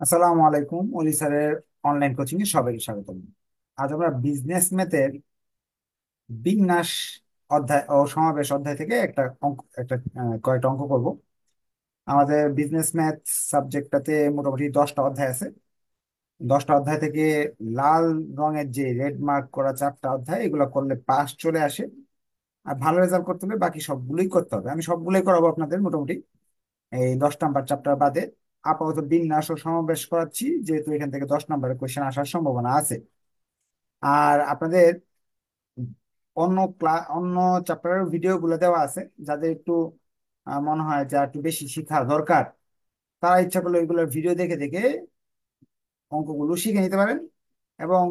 আসসালামু আলাইকুম, অলি স্যারের অনলাইন কোচিং এ সবাইকে স্বাগতম। আজ আমরা বিজনেস ম্যাথের বিন্যাস অধ্যায় ও সমাবেশ অধ্যায় থেকে কয়েকটা অঙ্ক করব। আমাদের বিজনেস ম্যাথ সাবজেক্টটাতে মোটামুটি 10টা অধ্যায় আছে। 10টা অধ্যায় থেকে লাল রঙের যে রেড মার্ক করা 4টা অধ্যায়, এগুলো করলে পাস চলে আসে। আর ভালো রেজাল্ট করতে হলে বাকি সবগুলোই করতে হবে। আমি সবগুলোই করাবো আপনাদের, মোটামুটি এই 10 নাম্বার চ্যাপ্টার বাদে। আপাতত বিন্যাস ও সমাবেশ করাচ্ছি, যেহেতু এখান থেকে 10 নাম্বারের কোয়েশ্চেন আসার সম্ভাবনা আছে। আর আপনাদের অন্য চ্যাপ্টারের ভিডিও গুলো দেওয়া আছে। যাদের একটু মনে হয় যে আর একটু বেশি শিখা দরকার, তারা ইচ্ছা করলে ওইগুলোর ভিডিও দেখে দেখে অঙ্কগুলো শিখে নিতে পারেন এবং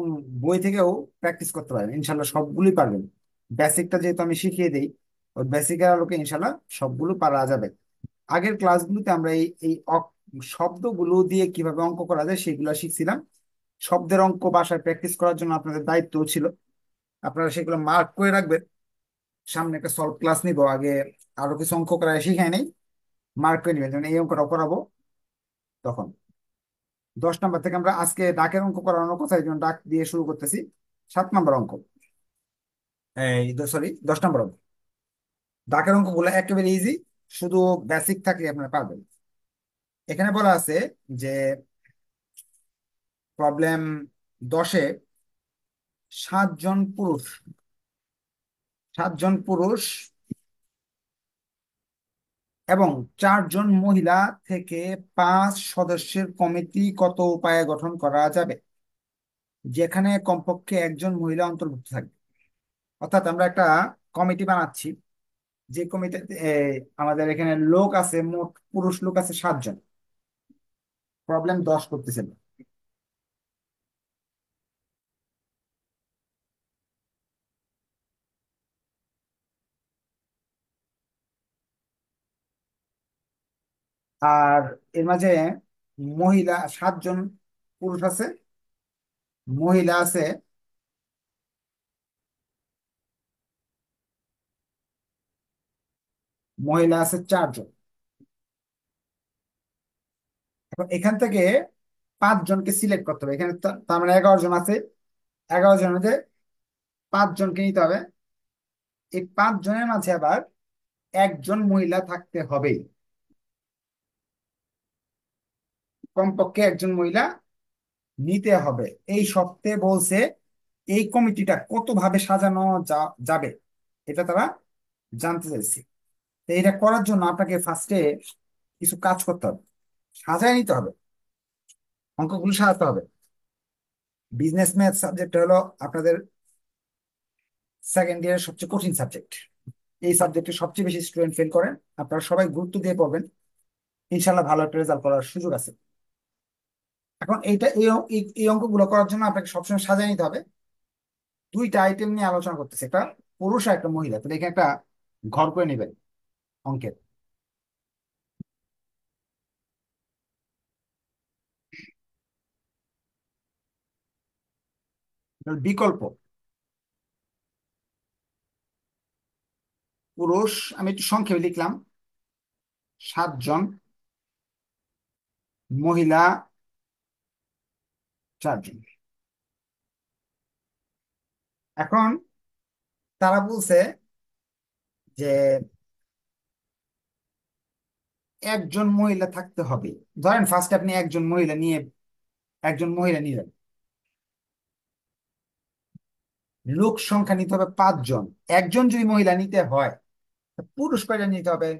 বই থেকেও প্র্যাকটিস করতে পারেন। ইনশাল্লাহ সবগুলোই পারবেন। বেসিকটা যেহেতু আমি শিখিয়ে দিই, ওই বেসিকের আলোকে ইনশাল্লাহ সবগুলো পারা যাবে। আগের ক্লাসগুলোতে আমরা শব্দগুলো দিয়ে কিভাবে অঙ্ক করা যায় সেগুলো শিখছিলাম। শব্দের অঙ্ক বাসায় প্র্যাকটিস করার জন্য আপনাদের দায়িত্ব ছিল আপনারা সেগুলো মার্ক করে রাখবেন। সামনে একটা সলভ ক্লাস নিব, আগে আরো কিছু অঙ্ক করা শিখাই নাই, মার্ক করে নেবেন যেমন এই অঙ্কটা করাবো তখন। 10 নাম্বার থেকে আমরা আজকে ডাকের অঙ্ক করানোর কথা, এই জন্য ডাক দিয়ে শুরু করতেছি। 7 নাম্বার অঙ্ক, এই সরি 10 নাম্বার অঙ্ক। ডাকের অঙ্কগুলো একেবারে ইজি, শুধু বেসিক থাকলে আপনারা পারবেন। এখানে বলা আছে যে প্রবলেম 10-এ 7 জন পুরুষ এবং 4 জন মহিলা থেকে 5 সদস্যের কমিটি কত উপায়ে গঠন করা যাবে, যেখানে কমপক্ষে একজন মহিলা অন্তর্ভুক্ত থাকবে। অর্থাৎ আমরা একটা কমিটি বানাচ্ছি, যে কমিটিতে আমাদের এখানে লোক আছে, মোট পুরুষ লোক আছে 7 জন। প্রবলেম 10 করতেছেন। আর এর মাঝে মহিলা 7 জন, পুরুষ আছে, মহিলা আছে, মহিলা আছে 4 জন। এখন এখান থেকে 5 জনকে সিলেক্ট করতে হবে। এখানে তার মানে 11 জন আছে। 11 জনের মধ্যে 5 জনকে নিতে হবে। এই 5 জনের মাঝে আবার একজন মহিলা থাকতে হবে, কমপক্ষে একজন মহিলা নিতে হবে। এই শর্তে বলছে এই কমিটিটা কত ভাবে সাজানো যাবে, এটা তারা জানতে চাইছে। তো এটা করার জন্য আপনাকে ফার্স্টে কিছু কাজ করতে হবে, সাজায় নিতে হবে, অঙ্কগুলো সাজাতে হবে। বিজনেস ম্যাথ সাবজেক্ট হলো আপনাদের সেকেন্ড ইয়ারের সবচেয়ে কঠিন সাবজেক্ট। এই সাবজেক্টে সবচেয়ে বেশি স্টুডেন্ট ফেল করেন। আপনারা সবাই গুরুত্ব দিয়ে পড়বেন, ইনশাল্লাহ ভালো একটা রেজাল্ট করার সুযোগ আছে। এখন এই অঙ্কগুলো করার জন্য আপনাকে সবসময় সাজায় নিতে হবে। 2টা আইটেম নিয়ে আলোচনা করতেছে, একটা পুরুষ আর একটা মহিলা। তাহলে এখানে একটা ঘর করে নেবেন অঙ্কের। বিকল্প: পুরুষ আমি একটু সংক্ষেপে লিখলাম 7 জন, মহিলা 4 জন। এখন তারা বলছে যে একজন মহিলা থাকতে হবে। ধরেন ফার্স্ট আপনি একজন মহিলা নিলেন, লোক সংখ্যা নিতে হবে 5 জন। একজন যদি মহিলা নিতে হয়, তা পুরুষ কয়জন নিতে হবে?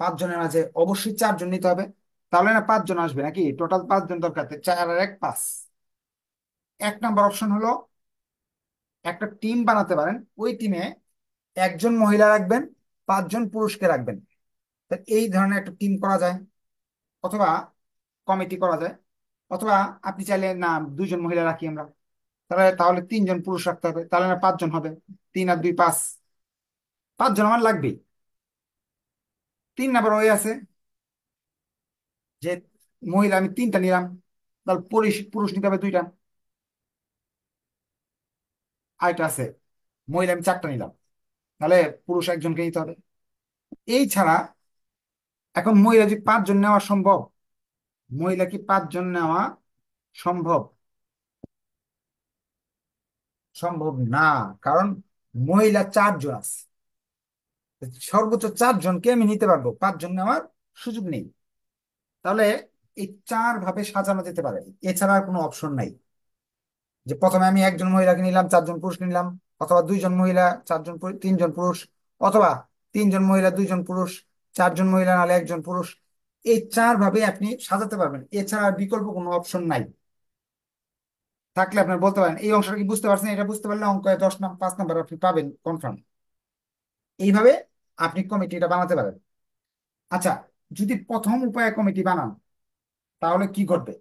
5 জনের মাঝে অবশ্যই 4 জন নিতে হবে। তাহলে না 5 জন আসবে নাকি? টোটাল 5 জন দরকার, 4 আর 1 5। 1 নাম্বার অপশন হলো একটা টিম বানাতে পারেন, ওই টিমে একজন মহিলা রাখবেন, 5 জন পুরুষকে রাখবেন। তা এই ধরনের একটা টিম করা যায়, অথবা কমিটি করা যায়। অথবা আপনি চাইলে না 2 জন মহিলা রাখি আমরা, তাহলে তাহলে 3 জন পুরুষ রাখতে হবে, তাহলে না 5 জন হবে। 3 আর 2 5, 5 জন আমার লাগবেই। 3 নাম্বার ওই আছে যে মহিলা আমি 3টা নিলাম, তাহলে পুরুষ পুরুষ নিতে হবে 2টা। আরেকটা আছে মহিলা আমি 4টা নিলাম, তাহলে পুরুষ একজনকে নিতে হবে। এই ছাড়া এখন মহিলা যে 5 জন নেওয়া সম্ভব, মহিলা কি 5 জন নেওয়া সম্ভব? সম্ভব না, কারণ মহিলা 4 জন আছে। সর্বোচ্চ 4 জনকে আমি নিতে পারবো, 5 জন নেওয়ার সুযোগ নেই। তাহলে এই 4 ভাবে সাজানো যেতে পারে, এছাড়া আর কোনো অপশন নাই। যে প্রথমে আমি একজন মহিলাকে নিলাম, 4 জন পুরুষ নিলাম, অথবা 2 জন মহিলা, 3 জন পুরুষ, অথবা 3 জন মহিলা 2 জন পুরুষ, 4 জন মহিলা নাহলে 1 জন পুরুষ। এই 4 ভাবে আপনি সাজাতে পারবেন, এছাড়া আর বিকল্প কোনো অপশন নাই। থাকলে আপনার বলতে পারেন। এই অংশটা কি বুঝতে পারছেন? এটা বুঝতে পারলে অঙ্কে 10 নাম্বার 5 নাম্বার আপনি পাবেন কনফার্ম। এইভাবে আপনি কমিটিটা বানাতে পারেন। আচ্ছা, যদি প্রথম উপায়ে কমিটি বানান তাহলে কি ঘটবে?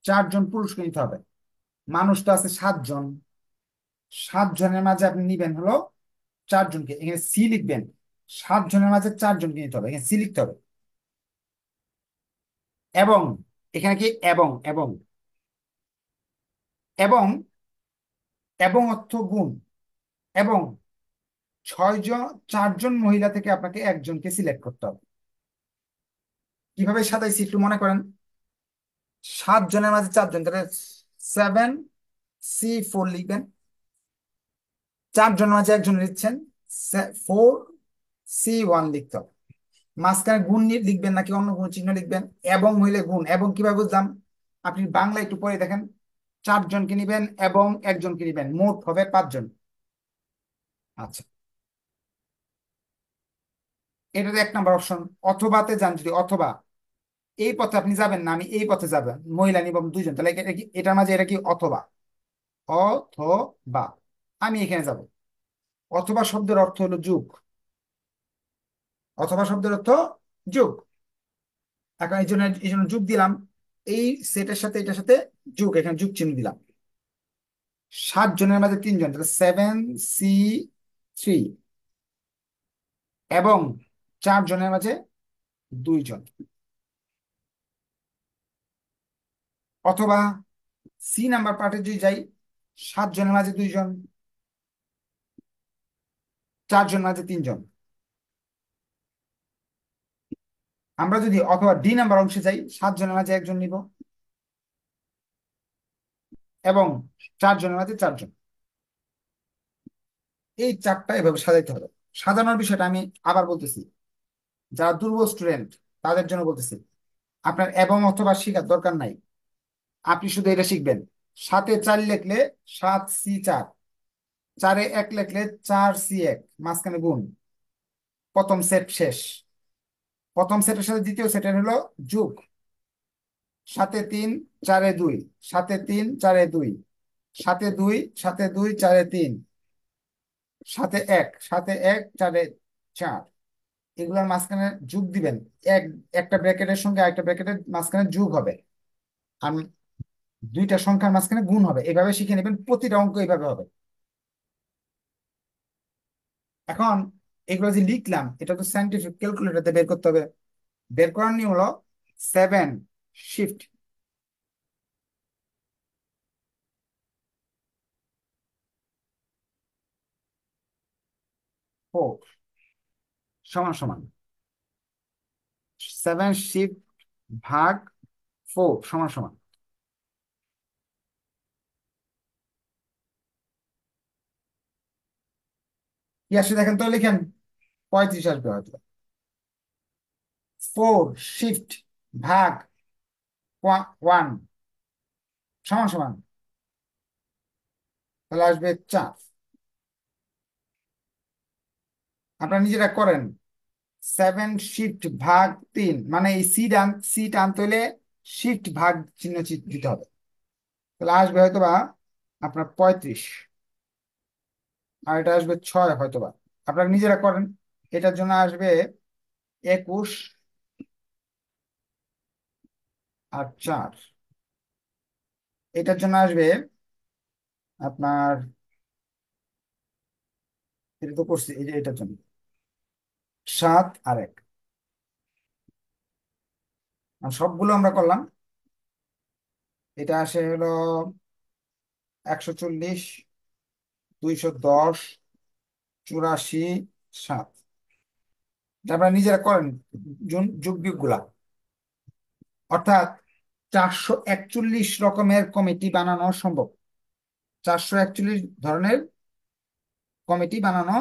4 জন পুরুষকে নিতে হবে, মানুষ তো আছে 7 জন। 7 জনের মাঝে আপনি নিবেন হলো 4 জনকে, এখানে সি লিখবেন। 7 জনের মাঝে 4 জনকে নিতে হবে, এখানে সি লিখতে হবে। এবং এখানে কি এবং এবং এবং এবং অর্থ গুণ। এবং 6 জন, 4 জন মহিলা থেকে আপনাকে একজনকে সিলেক্ট করতে হবে। কিভাবে সাজাইছি একটু মনে করেন। 7 জনের মাঝে 4 জন, তাহলে 7C4 লিখবেন। 4 জনের মাঝে একজন নিচ্ছেন, 4C1 লিখতে হবে। মাঝখানে গুণ লিখবেন নাকি অন্য কোনো চিহ্ন লিখবেন? এবং হইলে গুণ। এবং কিভাবে বুঝলাম? আপনি বাংলা একটু পড়ে দেখেন। 4 জনকে নিবেন এবং একজনকে নিবেন, মোট হবে 5 জন। আচ্ছা, এটাতে 1 নাম্বার অপশন। অথবাতে যান যদি, অথবা এই পথে আপনি যাবেন না, আমি এই পথে যাবেন, মহিলা নিব 2 জন, তাহলে এটা কি, এটার মাঝে এটা কি অথবা? অথবা আমি এখানে যাব। অথবা শব্দের অর্থ হলো যুগ। অথবা শব্দের অর্থ যুগ। এখন এই জন্য যুগ দিলাম। এই সেটের সাথে এটার সাথে যুগ, এখানে যুগ চিহ্ন দিলাম। 7 জনের মাঝে 3 জন, তাহলে 7C3। এবং 4 জনের মাঝে 2 জন। অথবা সি নাম্বার পার্টে যদি যাই, 7 জনের মাঝে 2 জন, 4 জনের মাঝে 3 জন। আমরা যদি অথবা ডি নাম্বার অংশে যাই, 7 জনের মাঝে একজন নিব এবং 4 জনের মাঝে 4 জন। এই চারটা এভাবে সাজাইতে হবে। সাজানোর বিষয়টা আমি আবার বলতেছি, যারা দুর্বল স্টুডেন্ট তাদের জন্য বলতেছি। আপনার এবং অথবা শিখার দরকার নাই, আপনি শুধু এটা শিখবেন। 7-এ 4 লিখলে 7C4, 4-এ 1 লিখলে 4C1, মাঝখানে গুণ। প্রথম সেট শেষ। প্রথম সেটের সাথে দ্বিতীয় সেটের হলো যোগ। 7-এ 3, 4-এ 2, 7-এ 3, 4-এ 2, 7-এ 2, 7-এ 2, 4-এ 3, 7-এ 1, 7-এ 1, 4-এ 4। এগুলোর মাঝখানে যোগ দিবেন। এক একটা ব্র্যাকেটের সঙ্গে আরেকটা ব্র্যাকেটের মাঝখানে যোগ হবে। আর দুইটা সংখ্যার মাঝখানে গুণ হবে। এভাবে শিখে নেবেন, প্রতিটা অঙ্ক এইভাবে হবে। এখন এগুলো যে লিখলাম, এটা তো সাইন্টিফিক ক্যালকুলেটরতে বের করতে হবে। বের করার নিয়ম হলো 7 শিফট 4 সমান সমান 7 শিফট ভাগ 4 সমান সমান কি আসে দেখেন তো, লিখেন। 35 আসবে হয়তো। 4 শিফট ভাগ 1 সমান সমান, তাহলে আসবে 4। আপনারা নিজেরা করেন। 7 শিফট ভাগ 3, মানে এই সি টানতে হলে শিফট ভাগ চিহ্ন দিতে হবে। তাহলে আসবে হয়তোবা আপনার 35। আর এটা আসবে 6 হয়তোবা। আপনারা নিজেরা করেন। এটার জন্য আসবে 21 আর 4। এটার জন্য আসবে আপনার, এটা তো করছি, এই যে এটার জন্য 7 আর 1। আর সবগুলো আমরা করলাম। এটা আসে হলো 140, 210, 84, 7। আপনারা নিজেরা করেন যোগ বিয়োগ গুলা। অর্থাৎ 441 রকমের কমিটি বানানো সম্ভব। 441 ধরনের কমিটি বানানো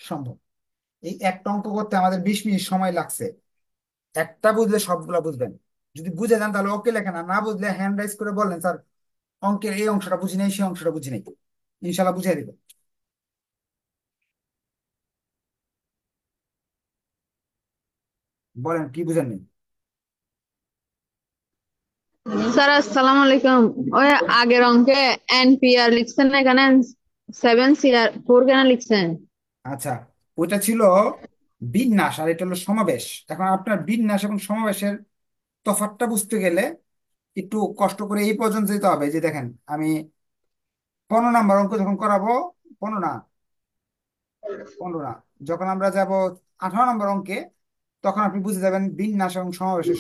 সম্ভব। এই একটা অঙ্ক করতে আমাদের 20 মিনিট সময় লাগছে। একটা বুঝলে সবগুলা বুঝবেন। যদি বুঝে যান তাহলে ওকে লেখেন, আর না বুঝলে হ্যান্ড রাইজ করে বললেন, স্যার অঙ্কের এই অংশটা বুঝি নাই, সেই অংশটা বুঝি নাই। ইনশাল্লাহ বুঝিয়ে দিব। বলেন কি বুঝেননি। স্যার আসসালামু আলাইকুম। ওই আগের অঙ্কে এনপিআর লিখছেন না, এখানে 7CR4 কেন লিখছেন? আচ্ছা, ওইটা ছিল বিন্যাস আর এটা হলো সমাবেশ। এখন আপনার বিন্যাস এবং সমাবেশের তফাৎটা বুঝতে গেলে একটু কষ্ট করে এই পর্যন্ত যেতে হবে। যে দেখেন, আমি 15 নম্বর অঙ্ক যখন করাবো, 15 না, 15 না, যখন আমরা যাব 18 নম্বর অঙ্কে, তখন আপনি বুঝে যাবেন বিন্যাস এবং সমাবেশের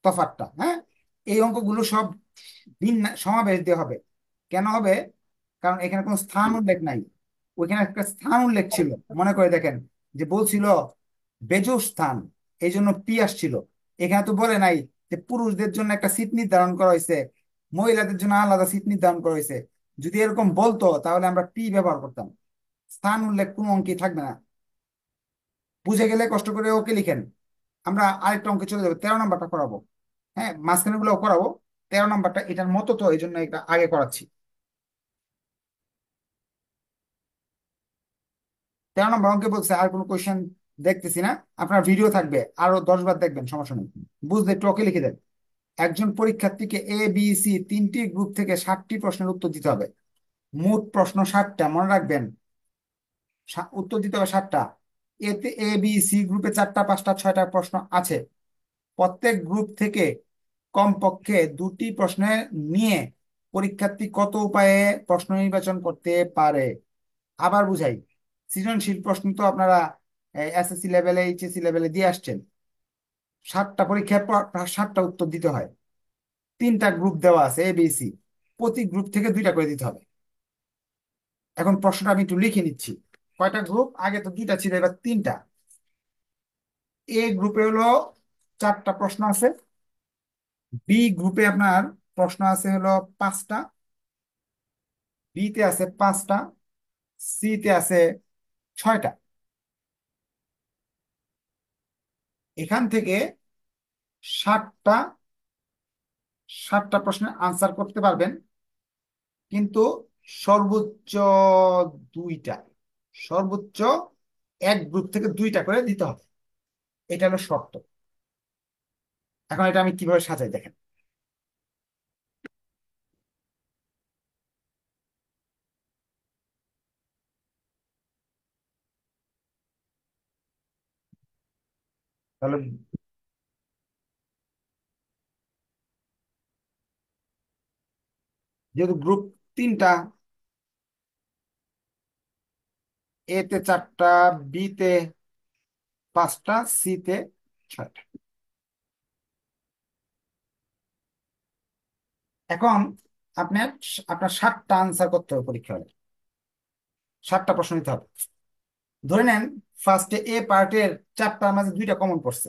তফাৎটা। হ্যাঁ, এই অঙ্কগুলো সব বিন্যাস সমাবেশ দিয়ে হবে। কেন হবে? কারণ এখানে কোনো স্থান উল্লেখ নাই। ওইখানে একটা স্থান উল্লেখ ছিল। মনে করে দেখেন, যে বলছিল বেজোড় স্থান, এই জন্য পি আসছিল। এখানে তো বলে নাই যে পুরুষদের জন্য একটা সিট নির্ধারণ করা হয়েছে, মহিলাদের জন্য আলাদা সিট নির্ধারণ করা হয়েছে। যদি এরকম বলতো তাহলে আমরা পি ব্যবহার করতাম। স্থান উল্লেখ কোনো অঙ্কে থাকবে না। বুঝে গেলে কষ্ট করে ওকে লিখেন। আমরা আরেকটা অঙ্কে চলে যাবো, 13 নম্বরটা করাবো। হ্যাঁ, মাঝখানে গুলো করাবো। 13 নম্বরটা এটার মতো, তো এই জন্য এটা আগে করাচ্ছি। 13 নম্বর অঙ্কে বলছে, আর কোনো কোয়েশ্চেন দেখতেছি না। আপনার ভিডিও থাকবে, আরো 10 বার দেখবেন, সমস্যা নেই। বুঝলে একটু ওকে লিখে দেন। একজন পরীক্ষার্থীকে ABC তিনটি গ্রুপ থেকে 60টি প্রশ্নের উত্তর দিতে হবে। মোট প্রশ্ন 60টা, মনে রাখবেন। উত্তর দিতে হবে 60টা। এতে ABC গ্রুপে 4টা, 5টা, 6টা প্রশ্ন আছে। প্রত্যেক গ্রুপ থেকে কমপক্ষে দুটি প্রশ্নে নিয়ে পরীক্ষার্থী কত উপায়ে প্রশ্ন নির্বাচন করতে পারে। আবার বুঝাই, সৃজনশীল প্রশ্ন তো আপনারা SSC লেভেলে, HSC লেভেলে দিয়ে আসছেন। 7টা পরীক্ষার পর 7টা উত্তর দিতে হয়। 3টা গ্রুপ দেওয়া আছে ABC, প্রতি গ্রুপ থেকে 2টা করে দিতে হবে। এখন প্রশ্নটা আমি একটু লিখে নিচ্ছি। কয়টা গ্রুপ? আগে তো 2টা ছিল, এবার 3টা। এ গ্রুপে হলো 4টা প্রশ্ন আছে। বি গ্রুপে আপনার প্রশ্ন আছে হলো 5টা। বিতে আছে 5টা। সিতে আছে 6টা। এখান থেকে 7টা, 7টা প্রশ্নের আনসার করতে পারবেন, কিন্তু সর্বোচ্চ 2টা, সর্বোচ্চ এক গ্রুপ থেকে 2টা করে দিতে হবে। এটা হলো শর্ত। এখন এটা আমি কিভাবে সাজাই দেখেন। তাহলে যেহেতু গ্রুপ 3টা, এতে 4টা, বিতে 5টা, সিতে 6টা। এখন আপনার আপনার 7টা আনসার করতে হবে পরীক্ষা হলে। 7টা প্রশ্ন নিতে হবে। ধরে নেন ফার্স্টে এ পার্টের 4টার মাঝে 2টা কমন পড়ছে।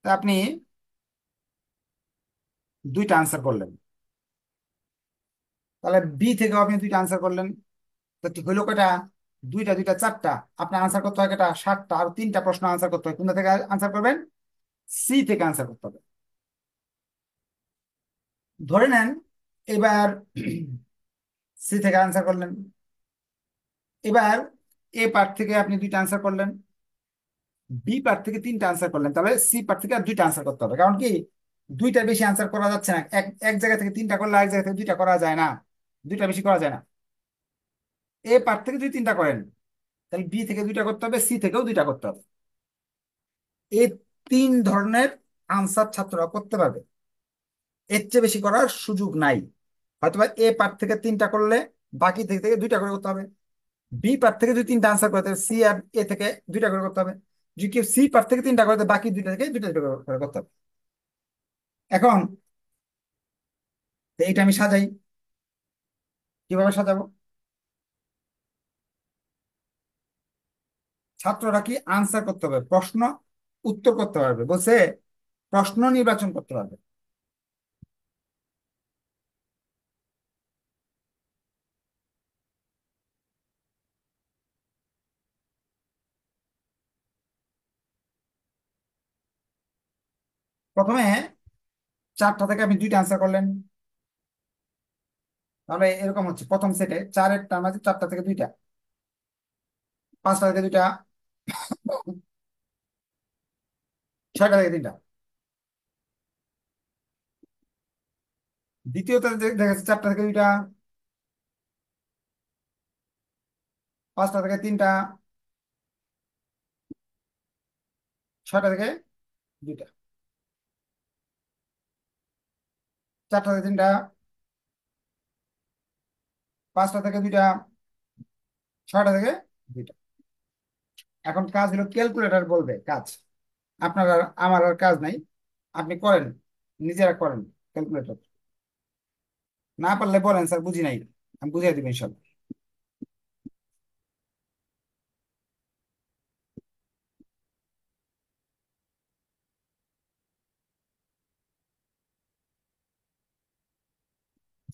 তা আপনি 2টা আনসার করলেন। তাহলে বি থেকেও আপনি 2টা আনসার করলেন। তো ঠিক হইলো কয়টা? 2টা, 2টা, 4টা। আপনার আনসার করতে হয় কয়টা? 7টা। আর 3টা প্রশ্ন আনসার করতে হয়। কোনটা থেকে আনসার করবেন? সি থেকে আনসার করতে হবে। ধরে নেন এবার সি থেকে আনসার করলেন। এবার এ পার্ট থেকে আপনি 2টা আনসার করলেন। বি পার্ট থেকে 3টা আনসার করলেন। তাহলে সি পার্ট থেকে আর 2টা আনসার করতে হবে। কারণ কি, 2টার বেশি আনসার করা যাচ্ছে না। এক এক জায়গা থেকে 3টা করলে এক জায়গা থেকে 2টা করা যায় না। 2টা বেশি করা যায় না। এ পার্ট থেকে যদি 3টা করেন, তাহলে বি থেকে 2টা করতে হবে, সি থেকেও 2টা করতে হবে। এই 3 ধরনের আনসার ছাত্ররা করতে পারবে। এর চেয়ে বেশি করার সুযোগ নাই। হয়তোবা এ পার্ট থেকে 3টা করলে বাকি থেকে থেকে 2টা করে করতে হবে। বি পার্ট থেকে যদি 3টা আনসার করতে হবে, সি আর এ থেকে 2টা করে করতে হবে। যদি কেউ সি পার্ট থেকে 3টা করতে, বাকি 2টা থেকে 2টা করে করতে হবে। এখন এইটা আমি সাজাই। কিভাবে সাজাবো? ছাত্ররা কি আনসার করতে হবে, প্রশ্ন উত্তর করতে পারবে বলছে, প্রশ্ন নির্বাচন করতে পারবে। প্রথমে 4টা থেকে আপনি 2টা আনসার করলেন, তাহলে এরকম হচ্ছে প্রথম সেটে 4-এর মাঝে 4টা থেকে 2টা, 5টা থেকে 2টা, 6টা থেকে 3টা। দ্বিতীয়তে দেখা যাচ্ছে 4টা থেকে 2টা, 5টা থেকে 3টা, 6টা থেকে 2টা, 4টা থেকে 3টা, 5টা থেকে 2টা, 6টা থেকে 2টা। এখন কাজ হলো ক্যালকুলেটর বলবে কাজ, আপনার আর আমার আর কাজ নাই, আপনি করেন, নিজেরা করেন ক্যালকুলেটর। না পারলে বলেন স্যার বুঝি নাই, আমি বুঝিয়ে দিবেন সব।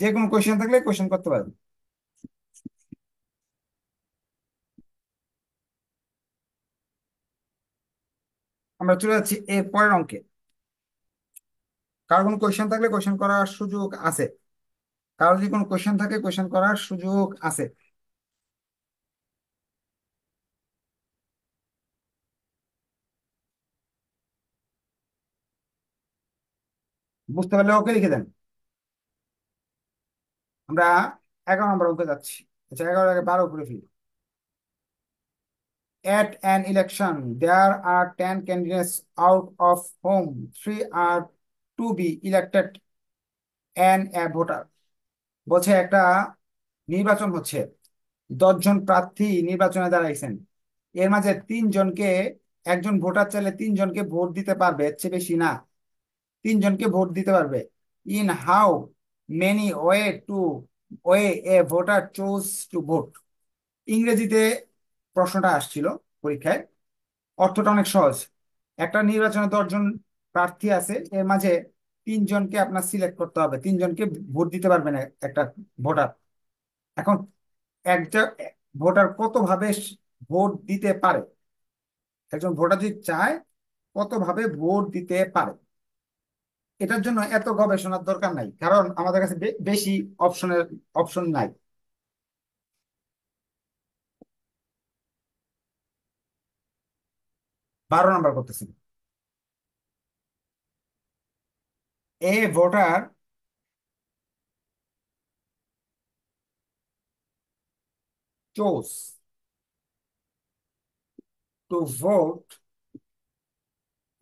যে কোনো কোয়েশ্চেন থাকলে কোয়েশ্চেন করতে পারবেন। আমরা চলে যাচ্ছি এর পরের অঙ্কে। কারো কোনো কোয়েশ্চেন থাকলে কোয়েশ্চেন করার সুযোগ আছে, কারো যদি কোনো কোয়েশ্চেন থাকে কোয়েশ্চেন করার সুযোগ আছে। বুঝতে পারলে ওকে লিখে দেন। আমরা 11 নম্বর অঙ্কে যাচ্ছি। আচ্ছা, 11 আগে 12 করে ফেলি। At an election, there are 10 candidates out of whom 3 are to be elected and a voter. বলছে একটা নির্বাচন হচ্ছে, 10 জন প্রার্থী নির্বাচনে দাঁড়াইছেন, এর মাঝে 3 জনকে, একজন ভোটার চাইলে 3 জনকে ভোট দিতে পারবে, এর চেয়ে বেশি না, 3 জনকে ভোট দিতে পারবে। In how many way A voter choose to vote. ইংরেজিতে প্রশ্নটা আসছিল পরীক্ষায়, অর্থটা অনেক সহজ। একটা নির্বাচনে 10 জন প্রার্থী আছে, এর মাঝে 3 জনকে আপনার সিলেক্ট করতে হবে, 3 জনকে ভোট দিতে পারবেন একটা ভোটার। এখন একটা ভোটার কত ভাবে ভোট দিতে পারে, একজন ভোটার যদি চায় কত ভাবে ভোট দিতে পারে, এটার জন্য এত গবেষণার দরকার নাই, কারণ আমাদের কাছে বেশি অপশন নাই। 12 নম্বর করতেছি। এ ভোটার চোজ টু ভোট,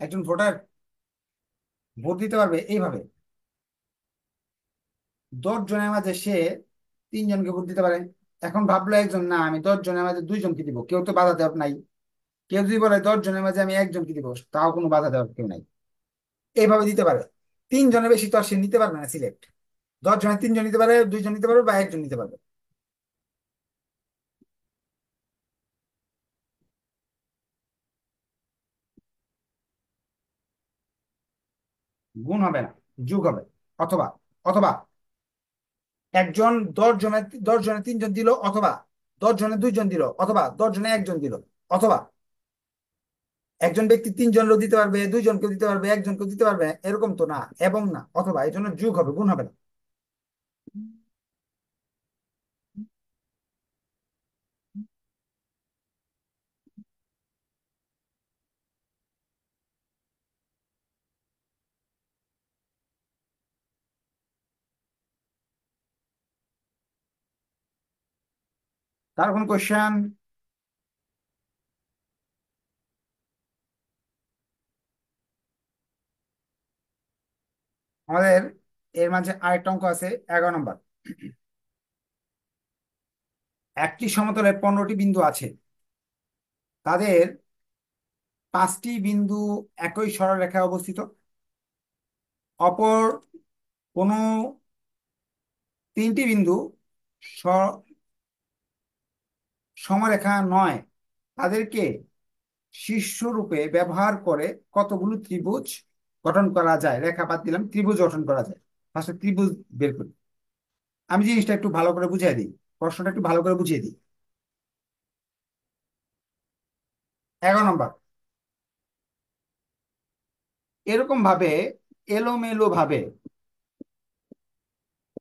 একজন ভোটার ভোট দিতে পারবে এইভাবে, 10 জনের মাঝে সে 3 জনকে ভোট দিতে পারে। এখন ভাবলো একজন, না আমি 10 জনের মাঝে 2 জনকে দিব, কেউ তো বাধা দেওয়ার নাই। কেউ যদি বলে 10 জনের মাঝে আমি একজনকে দিব, তাও কোনো বাধা দেওয়ার কেউ নাই, এইভাবে দিতে পারে। 3 জনের বেশি তো আর সে নিতে পারবে না সিলেক্ট। 10 জনের 3 জন নিতে পারে, 2 জন নিতে পারবে বা একজন নিতে পারবে। গুণ হবে না, যোগ হবে। অথবা, অথবা একজন 10 জনের 3 জন দিল, অথবা 10 জনের 2 জন দিল, অথবা 10 জনে একজন দিল, অথবা একজন ব্যক্তি 3 জনেরও দিতে পারবে, 2 জনকেও দিতে পারবে, একজনকেও দিতে পারবে, এরকম তো না, এবং না, অথবা, এই জন্য যোগ হবে, গুণ হবে না। তার কোন কোয়েশ্চেন? আমাদের এর মাঝে আরেকটা অঙ্ক আছে, 11 নম্বর। একটি সমতলে 15টি বিন্দু আছে, তাদের 5টি বিন্দু একই সরলরেখায় অবস্থিত। অপর কোনো তিনটি বিন্দু স- সমরেখা নয়, তাদেরকে শীর্ষরূপে ব্যবহার করে কতগুলো ত্রিভুজ গঠন করা যায়? রেখা বাদ দিলাম, ত্রিভুজ গঠন করা যায়। ফার্স্টে ত্রিভুজ বের করি। আমি জিনিসটা একটু ভালো করে বুঝিয়ে দিই, প্রশ্নটা একটু ভালো করে বুঝিয়ে দিই। 11 নম্বর, এরকম ভাবে এলোমেলো ভাবে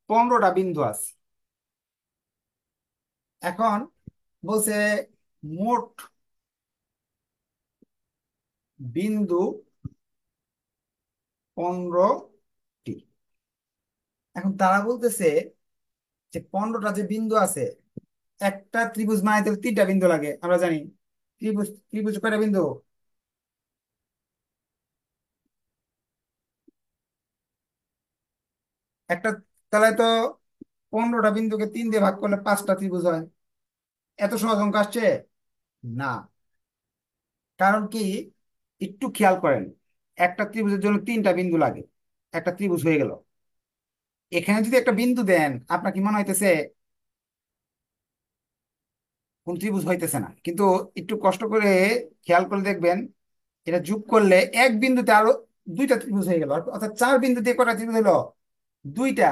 15টা বিন্দু আছে। এখন বলছে মোট বিন্দু 15টি। এখন তারা বলতেছে যে 15টা যে বিন্দু আছে, একটা ত্রিভুজ বানাইতে হলে 3টা বিন্দু লাগে, আমরা জানি। ত্রিভুজ ত্রিভুজ কয়টা বিন্দু? একটা। তাহলে তো 15টা বিন্দুকে 3 দিয়ে ভাগ করলে 5টা ত্রিভুজ হয়। এত সহজ অঙ্ক আসছে? না। কারণ কি, একটু খেয়াল করেন, একটা ত্রিভুজের জন্য 3টা বিন্দু লাগে, একটা ত্রিভুজ হয়ে গেল। এখানে যদি একটা বিন্দু দেন, আপনার কি মনে হইতেছে কোন ত্রিভুজ হইতেছে না? কিন্তু একটু কষ্ট করে খেয়াল করে দেখবেন, এটা যোগ করলে এক বিন্দুতে আরো 2টা ত্রিভুজ হয়ে গেল, অর্থাৎ 4 বিন্দুতে কটা ত্রিভুজ হলো? 2টা।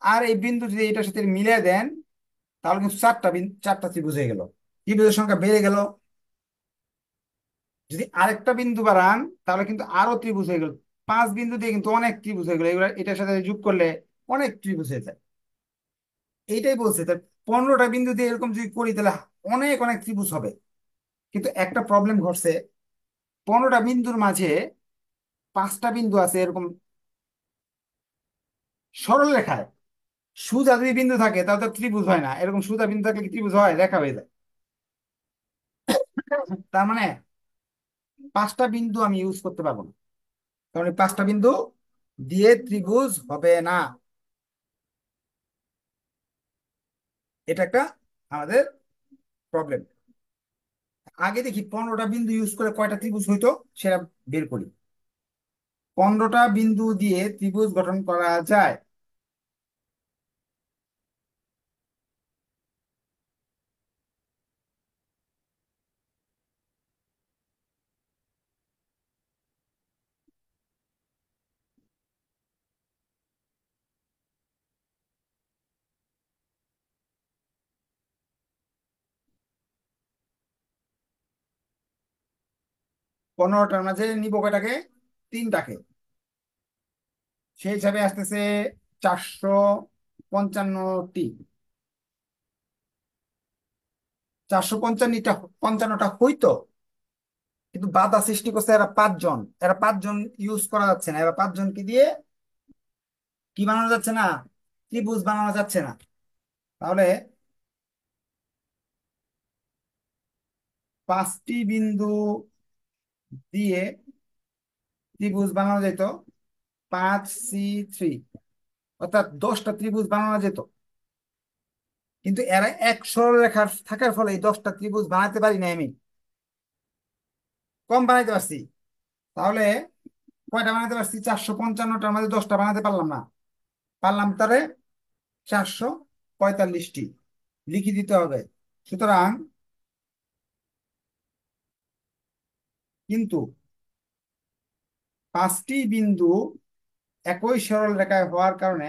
আর এই বিন্দু যদি এটার সাথে মিলিয়ে দেন, তাহলে কিন্তু 4টা ত্রিভুজ হয়ে গেল। ত্রিভুজের সংখ্যা বেড়ে গেল। যদি আরেকটা বিন্দু বাড়ান, তাহলে কিন্তু আরো ত্রিভুজ হয়ে গেল। 5 বিন্দু দিয়ে কিন্তু অনেক ত্রিভুজ হয়ে গেল, এগুলো এটার সাথে যোগ করলে অনেক ত্রিভুজ হয়ে যায়। এইটাই বলছে, তার 15টা বিন্দু দিয়ে এরকম যদি করি, তাহলে অনেক অনেক ত্রিভুজ হবে। কিন্তু একটা প্রবলেম ঘটছে, 15টা বিন্দুর মাঝে 5টা বিন্দু আছে এরকম সরল রেখায়। সোজা যদি বিন্দু থাকে তাহলে তো ত্রিভুজ হয় না, এরকম সোজা বিন্দু থাকলে কি ত্রিভুজ হয়? রেখা হয়ে যায়। তার মানে 5টা বিন্দু আমি ইউজ করতে পারবো না, কারণ এই 5টা বিন্দু দিয়ে ত্রিভুজ হবে না। এটা একটা আমাদের প্রবলেম। আগে দেখি 15টা বিন্দু ইউজ করে কয়টা ত্রিভুজ হইতো, সেটা বের করি। 15টা বিন্দু দিয়ে ত্রিভুজ গঠন করা যায়। পনেরোটার মাঝে নিব কয়টাকে? 3টাকে। সেই হিসাবে আসতেছে 455টি। 455টা হইতো, কিন্তু বাধা সৃষ্টি করছে এরা 5 জন। এরা 5 জন ইউজ করা যাচ্ছে না, এরা 5 জনকে দিয়ে কি বানানো যাচ্ছে না? ত্রিভুজ বানানো যাচ্ছে না। তাহলে 5টি বিন্দু দিয়ে ত্রিভুজ বানানো যেত, 5C3, অর্থাৎ 10টা ত্রিভুজ বানানো যেত। কিন্তু এরা এক সরল রেখার থাকার ফলে এই 10টা ত্রিভুজ বানাতে পারি না আমি, কম বানাইতে পারছি। তাহলে কয়টা বানাতে পারছি? 455টার মধ্যে 10টা বানাতে পারলাম না। পারলাম তারে 445টি লিখে দিতে হবে। সুতরাং কিন্তু 5টি বিন্দু একই সরল রেখায় হওয়ার কারণে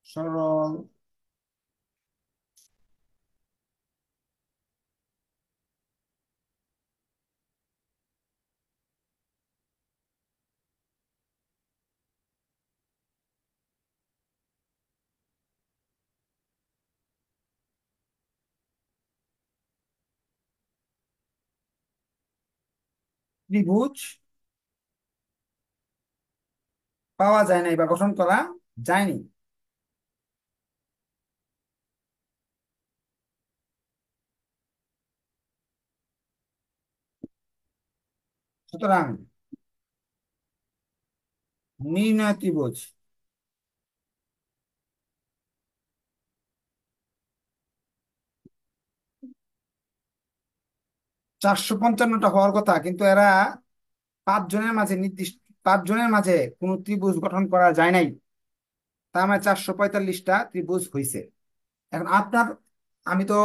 সরল ত্রিভুজ পাওয়া যায় নাই বা গঠন করা যায়নি। সুতরাং নির্ণয় ত্রিভুজ। 455টা হওয়ার কথা, কিন্তু এরা 5 জনের মাঝে নির্দিষ্ট পাঁচজনের মাঝে কোনো ত্রিভুজ গঠন করা যায় নাই, তার মানে 445টা ত্রিভুজ হয়েছে। এখন আপনার, আমি তো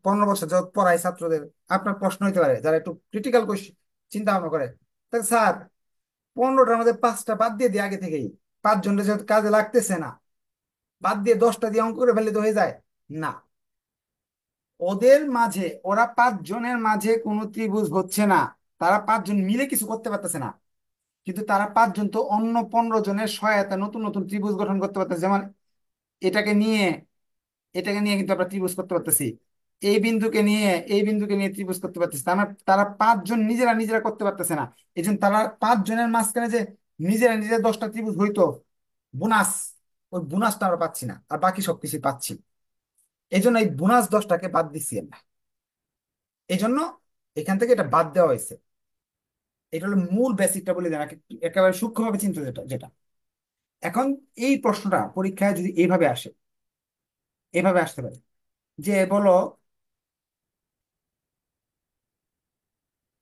15 বছর যাবত পড়াই ছাত্রদের, আপনার প্রশ্ন হইতে পারে যারা একটু ক্রিটিক্যাল কোয়েশ্চেন চিন্তা ভাবনা করে, তাহলে স্যার 15টার মধ্যে 5টা বাদ দিয়ে দিই আগে থেকেই, পাঁচজনের যেহেতু কাজে লাগতেছে না, বাদ দিয়ে 10টা দিয়ে অঙ্ক করে ফেললে তো হয়ে যায়। না, ওদের মাঝে, ওরা পাঁচজনের মাঝে কোনো ত্রিভুজ হচ্ছে না, তারা পাঁচজন মিলে কিছু করতে পারতেছে না, কিন্তু তারা পাঁচজন তো অন্য 15 জনের সহায়তা নতুন নতুন ত্রিভুজ গঠন করতে পারতেছে। যেমন এটাকে নিয়ে, এটাকে নিয়ে কিন্তু আমরা ত্রিভুজ করতে পারতেছি, এই বিন্দুকে নিয়ে এই বিন্দুকে নিয়ে ত্রিভুজ করতে পারতেছি। তার মানে তারা পাঁচজন নিজেরা নিজেরা করতে পারতেছে না, এই জন্য তারা পাঁচজনের মাঝখানে যে নিজেরা নিজেরা 10টা ত্রিভুজ হইতো, বোনাস, ওই বোনাসটা আমরা পাচ্ছি না, আর বাকি সবকিছু পাচ্ছি। এই জন্য এই বোনাস 10টাকে বাদ দিচ্ছি আমরা, এই জন্য এখান থেকে এটা বাদ দেওয়া হয়েছে। এটা হলো মূল বেসিকটা বলে দেন একেবারে সূক্ষ্মভাবে চিন্তা, যেটা যেটা এখন এই প্রশ্নটা পরীক্ষায় যদি এইভাবে আসে, এভাবে আসতে পারে যে বলো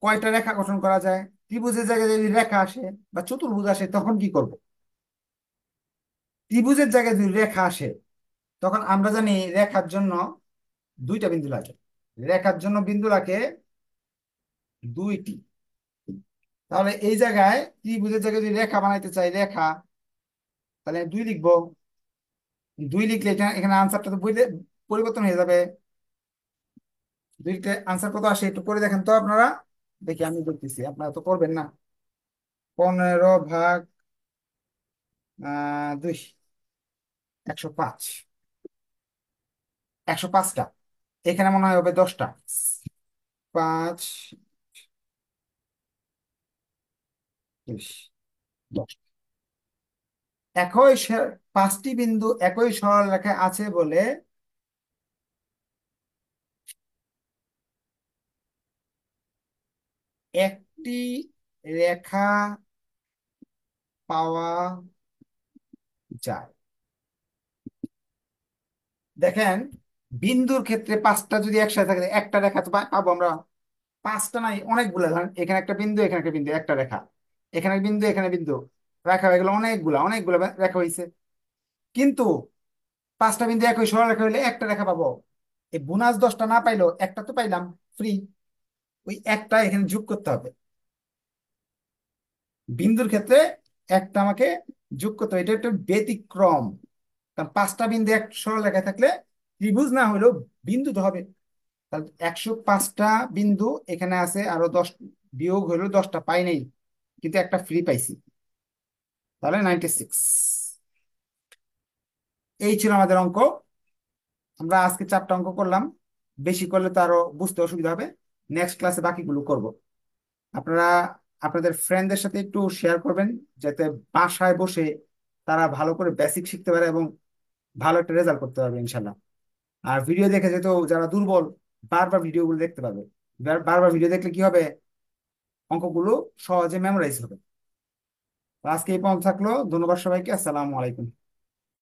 কয়টা রেখা গঠন করা যায়। ত্রিভুজের জায়গায় যদি রেখা আসে বা চতুর্ভুজ আসে তখন কি করব? ত্রিভুজের জায়গায় যদি রেখা আসে, তখন আমরা জানি রেখার জন্য দুইটা বিন্দু লাগে, রেখার জন্য বিন্দু লাগে দুইটি। তাহলে এই জায়গায় ত্রিভুজের জায়গায় যদি রেখা বানাইতে চাই, রেখা, তাহলে দুই লিখবো। দুই লিখলে এখানে আনসারটা তো পরিবর্তন হয়ে যাবে। দুইটা আনসার কত আসে একটু করে দেখেন তো আপনারা, দেখি আমি দেখতেছি, আপনারা তো করবেন না। 15 ভাগ 2, 105, 105টা, এখানে মনে হয় হবে 10টা, 5, 20, 10। একই 5টি বিন্দু একই সরল রেখায় আছে বলে একটি রেখা পাওয়া যায়। দেখেন, বিন্দুর ক্ষেত্রে 5টা যদি একসাথে থাকে একটা রেখা তো পাবো আমরা। 5টা নাই, অনেকগুলা, ধরেন এখানে একটা বিন্দু, এখানে একটা বিন্দু, একটা রেখা, এখানে বিন্দু, এখানে বিন্দু, রেখা হয়ে গেল অনেকগুলা, অনেকগুলা রেখা হয়েছে। কিন্তু 5টা বিন্দু একই সরলরেখা হইলে একটা রেখা পাবো। এই বোনাস 10টা না পাইলেও একটা তো পাইলাম ফ্রি, ওই একটা এখানে যোগ করতে হবে। বিন্দুর ক্ষেত্রে একটা আমাকে যোগ করতে হবে, এটা একটা ব্যতিক্রম। কারণ 5টা বিন্দু এক সরলরেখায় থাকলে ত্রিভুজ না হলেও বিন্দু তো হবে। তাহলে 105টা বিন্দু এখানে আছে, আরো 10 বিয়োগ হলো, 10টা পাই নাই, কিন্তু একটা ফ্রি পাইছি, তাহলে 96। এই ছিল আমাদের অঙ্ক। আমরা আজকে 4টা অঙ্ক করলাম, বেশি করলে তো আরো বুঝতে অসুবিধা হবে। নেক্সট ক্লাসে বাকিগুলো করব। আপনারা আপনাদের ফ্রেন্ডদের সাথে একটু শেয়ার করবেন, যাতে বাসায় বসে তারা ভালো করে বেসিক শিখতে পারে এবং ভালো একটা রেজাল্ট করতে পারবে ইনশাল্লাহ। আর ভিডিও দেখে যেহেতু যারা দুর্বল, বারবার ভিডিওগুলো দেখতে পাবে, বারবার ভিডিও দেখলে কি হবে, অঙ্কগুলো সহজে মেমোরাইজ হবে। তো আজকে এই পর্যন্ত থাকলো, ধন্যবাদ সবাইকে, আসসালামু আলাইকুম।